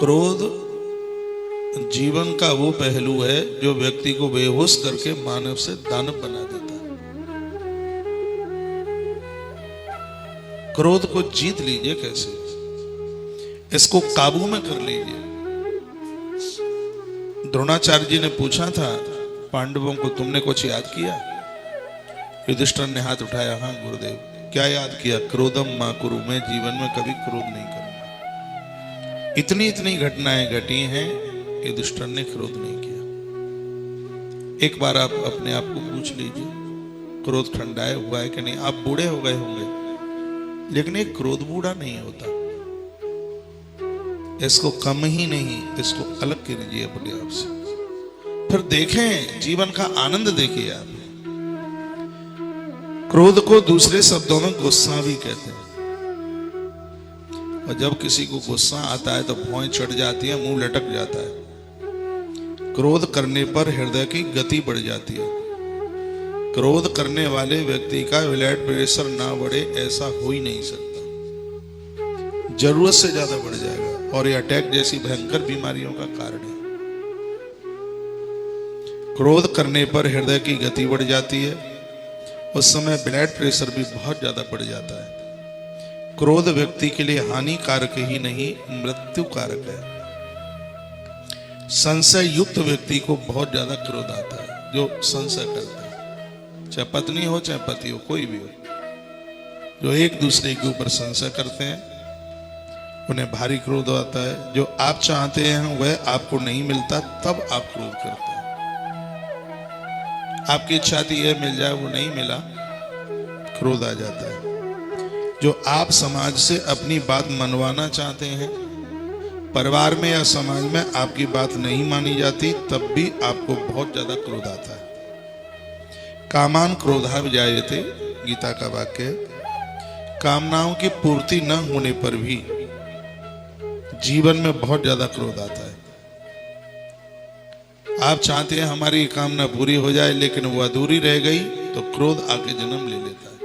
क्रोध जीवन का वो पहलू है जो व्यक्ति को बेहोश करके मानव से दानव बना देता है। क्रोध को जीत लीजिए कैसे, इसको काबू में कर लीजिए। द्रोणाचार्य जी ने पूछा था पांडवों को, तुमने कुछ याद किया? युधिष्ठिर ने हाथ उठाया, हाँ गुरुदेव। क्या याद किया? क्रोधम मा कुरु, मैं जीवन में कभी क्रोध नहीं करूंगा। इतनी इतनी घटनाएं घटी हैं, युधिष्ठिर ने क्रोध नहीं किया। एक बार आप अपने आप को पूछ लीजिए, क्रोध ठंडाया हुआ है कि नहीं? आप बूढ़े हो गए होंगे, लेकिन एक क्रोध बूढ़ा नहीं होता। इसको कम ही नहीं, इसको अलग कीजिए अपने आप से, फिर देखें जीवन का आनंद देखिए आप। क्रोध को दूसरे शब्दों में गुस्सा भी कहते हैं। और जब किसी को गुस्सा आता है तो भौं चढ़ जाती है, मुंह लटक जाता है। क्रोध करने पर हृदय की गति बढ़ जाती है। क्रोध करने वाले व्यक्ति का ब्लड प्रेशर ना बढ़े ऐसा हो ही नहीं सकता, जरूरत से ज्यादा बढ़ जाएगा, और ये अटैक जैसी भयंकर बीमारियों का कारण है। क्रोध करने पर हृदय की गति बढ़ जाती है, उस समय ब्लड प्रेशर भी बहुत ज्यादा बढ़ जाता है। क्रोध व्यक्ति के लिए हानिकारक ही नहीं, मृत्यु कारक है। संशय युक्त व्यक्ति को बहुत ज्यादा क्रोध आता है, जो संशय करता है, चाहे पत्नी हो चाहे पति हो, कोई भी हो, जो एक दूसरे के ऊपर संशय करते हैं, उन्हें भारी क्रोध आता है। जो आप चाहते हैं वह आपको नहीं मिलता, तब आप क्रोध करते हैं। आपकी इच्छा थी यह मिल जाए, वो नहीं मिला, क्रोध आ जाता है। जो आप समाज से अपनी बात मनवाना चाहते हैं, परिवार में या समाज में आपकी बात नहीं मानी जाती, तब भी आपको बहुत ज्यादा क्रोध आता है। कामान क्रोधा विजायते, गीता का वाक्य है। कामनाओं की पूर्ति न होने पर भी जीवन में बहुत ज्यादा क्रोध आता है। आप चाहते हैं हमारी कामना पूरी हो जाए, लेकिन वो अधूरी रह गई तो क्रोध आके जन्म ले लेता है,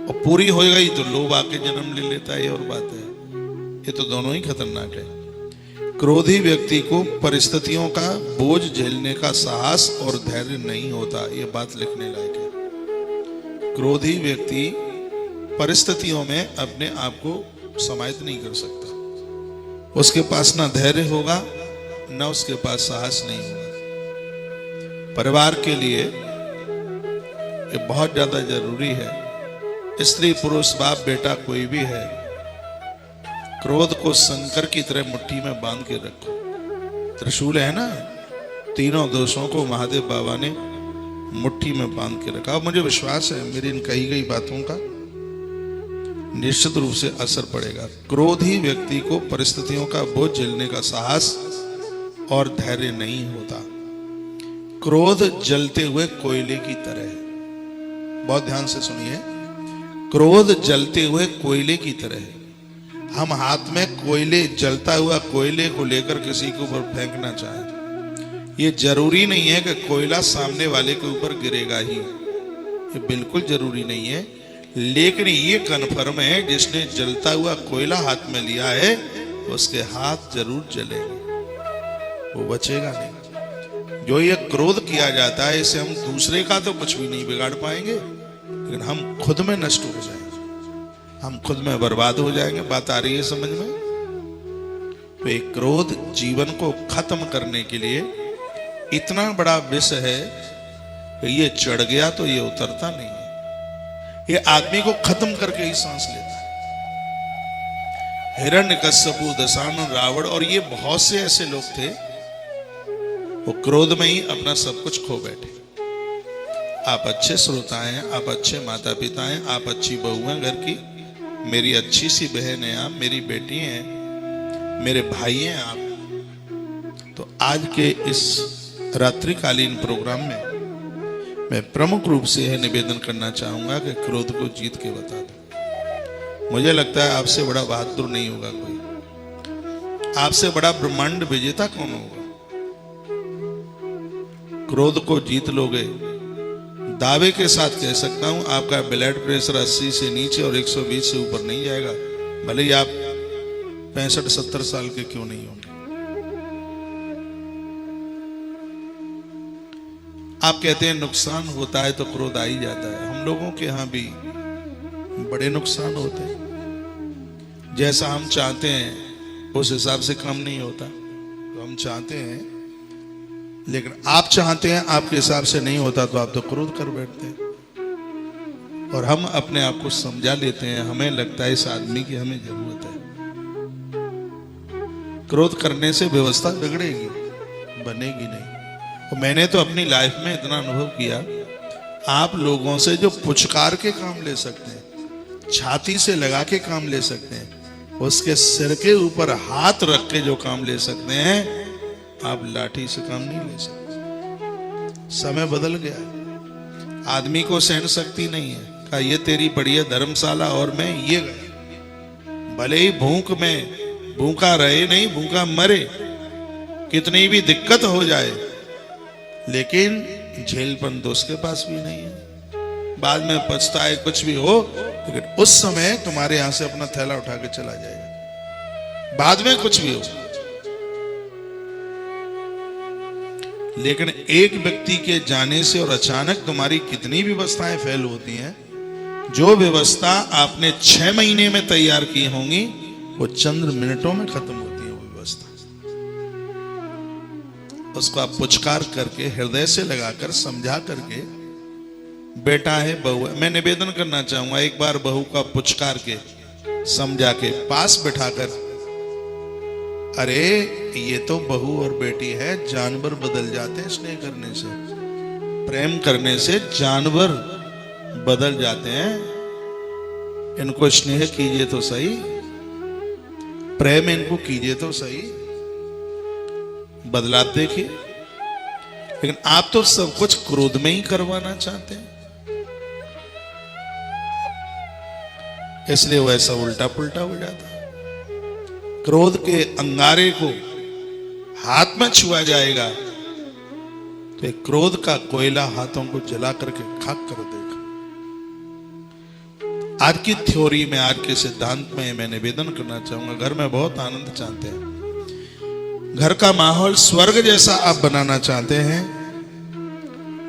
और पूरी हो गई तो लोभ आके जन्म ले लेता है। ये और बात है, ये तो दोनों ही खतरनाक है। क्रोधी व्यक्ति को परिस्थितियों का बोझ झेलने का साहस और धैर्य नहीं होता, ये बात लिखने लायक है। क्रोधी व्यक्ति परिस्थितियों में अपने आप को समाहित नहीं कर सकता। उसके पास ना धैर्य होगा, ना उसके पास साहस नहीं होगा। परिवार के लिए ये बहुत ज्यादा जरूरी है। स्त्री पुरुष बाप बेटा कोई भी है, क्रोध को शंकर की तरह मुट्ठी में बांध के रखो। त्रिशूल है ना, तीनों दोषों को महादेव बाबा ने मुट्ठी में बांध के रखा। मुझे विश्वास है मेरी इन कही गई बातों का निश्चित रूप से असर पड़ेगा। क्रोध ही व्यक्ति को परिस्थितियों का बोझ झेलने का साहस और धैर्य नहीं होता। क्रोध जलते हुए कोयले की तरह है। बहुत ध्यान से सुनिए, क्रोध जलते हुए कोयले की तरह है। हम हाथ में कोयले, जलता हुआ कोयले को लेकर किसी के ऊपर फेंकना चाहें, ये जरूरी नहीं है कि कोयला सामने वाले के ऊपर गिरेगा ही, ये बिल्कुल जरूरी नहीं है। लेकिन ये कन्फर्म है, जिसने जलता हुआ कोयला हाथ में लिया है उसके हाथ जरूर जलेंगे, वो बचेगा नहीं। जो ये क्रोध किया जाता है, इसे हम दूसरे का तो कुछ भी नहीं बिगाड़ पाएंगे, लेकिन हम खुद में नष्ट हो जाएंगे, हम खुद में बर्बाद हो जाएंगे। बात आ रही है समझ में? तो एक क्रोध जीवन को खत्म करने के लिए इतना बड़ा विष है कि ये चढ़ गया तो ये उतरता नहीं है। ये आदमी को खत्म करके ही सांस लेता है। हिरण्यकश्यपु, दशानन, रावण और ये बहुत से ऐसे लोग थे, वो क्रोध में ही अपना सब कुछ खो बैठे। आप अच्छे श्रोता हैं, आप अच्छे माता पिता हैं, आप अच्छी बहू हैं घर की, मेरी अच्छी सी बहन है आप, मेरी बेटी हैं, मेरे भाई हैं आप। तो आज के इस रात्रिकालीन प्रोग्राम में मैं प्रमुख रूप से यह निवेदन करना चाहूंगा कि क्रोध को जीत के बता दो। मुझे लगता है आपसे बड़ा बहादुर नहीं होगा कोई, आपसे बड़ा ब्रह्मांड विजेता कौन होगा। क्रोध को जीत लोगे, दावे के साथ कह सकता हूं आपका ब्लड प्रेशर 80 से नीचे और 120 से ऊपर नहीं जाएगा। भले ही आप 65-70 साल के क्यों नहीं होंगे। आप कहते हैं नुकसान होता है तो क्रोध आ ही जाता है। हम लोगों के यहां भी बड़े नुकसान होते हैं। जैसा हम चाहते हैं उस हिसाब से काम नहीं होता। तो हम चाहते हैं, लेकिन आप चाहते हैं आपके हिसाब से नहीं होता तो आप तो क्रोध कर बैठते हैं। और हम अपने आप को समझा लेते हैं, हमें लगता है इस आदमी की हमें जरूरत है। क्रोध करने से व्यवस्था बिगड़ेगी, बनेगी नहीं। और मैंने तो अपनी लाइफ में इतना अनुभव किया, आप लोगों से जो पुचकार के काम ले सकते हैं, छाती से लगा के काम ले सकते हैं, उसके सिर के ऊपर हाथ रख के जो काम ले सकते हैं, आप लाठी से काम नहीं ले सकते। समय बदल गया है। आदमी को सहन शक्ति नहीं है। कहा ये तेरी बढ़िया धर्मशाला और मैं ये गया, भले ही भूख में भूखा रहे नहीं भूखा मरे, कितनी भी दिक्कत हो जाए, लेकिन झेलपन तो उसके पास भी नहीं है। बाद में पछताए कुछ भी हो, लेकिन उस समय तुम्हारे यहां से अपना थैला उठा के चला जाएगा, बाद में कुछ भी हो। लेकिन एक व्यक्ति के जाने से और अचानक तुम्हारी कितनी व्यवस्थाएं फेल होती हैं। जो व्यवस्था आपने 6 महीने में तैयार की होंगी, वो चंद मिनटों में खत्म होती है वो व्यवस्था। उसको आप पुचकार करके, हृदय से लगाकर, समझा करके, बेटा है बहू है, मैं निवेदन करना चाहूंगा, एक बार बहू का पुचकार के, समझा के, पास बिठाकर, अरे ये तो बहू और बेटी है, जानवर बदल जाते हैं स्नेह करने से, प्रेम करने से जानवर बदल जाते हैं। इनको स्नेह कीजिए तो सही, प्रेम इनको कीजिए तो सही, बदलाव देखिए। लेकिन आप तो सब कुछ क्रोध में ही करवाना चाहते हैं, इसलिए वैसा उल्टा पुल्टा हो जाता है। क्रोध के अंगारे को हाथ में छुआ जाएगा तो एक क्रोध का कोयला हाथों को जला करके खाक कर देगा। आज की थ्योरी में, आज के सिद्धांत में मैं निवेदन करना चाहूंगा, घर में बहुत आनंद चाहते हैं, घर का माहौल स्वर्ग जैसा आप बनाना चाहते हैं,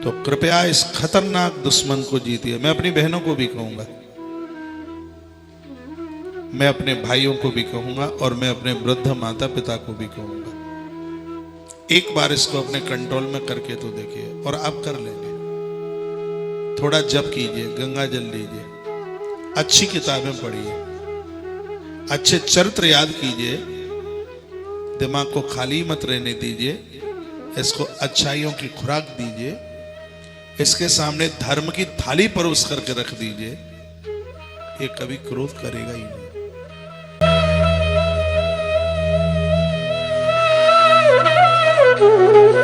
तो कृपया इस खतरनाक दुश्मन को जीतिए। मैं अपनी बहनों को भी कहूंगा, मैं अपने भाइयों को भी कहूंगा, और मैं अपने वृद्ध माता पिता को भी कहूंगा, एक बार इसको अपने कंट्रोल में करके तो देखिए, और आप कर लेंगे। थोड़ा जप कीजिए, गंगा जल लीजिए, अच्छी किताबें पढ़िए, अच्छे चरित्र याद कीजिए, दिमाग को खाली मत रहने दीजिए, इसको अच्छाइयों की खुराक दीजिए, इसके सामने धर्म की थाली परोस करके रख दीजिए, ये कभी क्रोध करेगा ही नहीं। Oh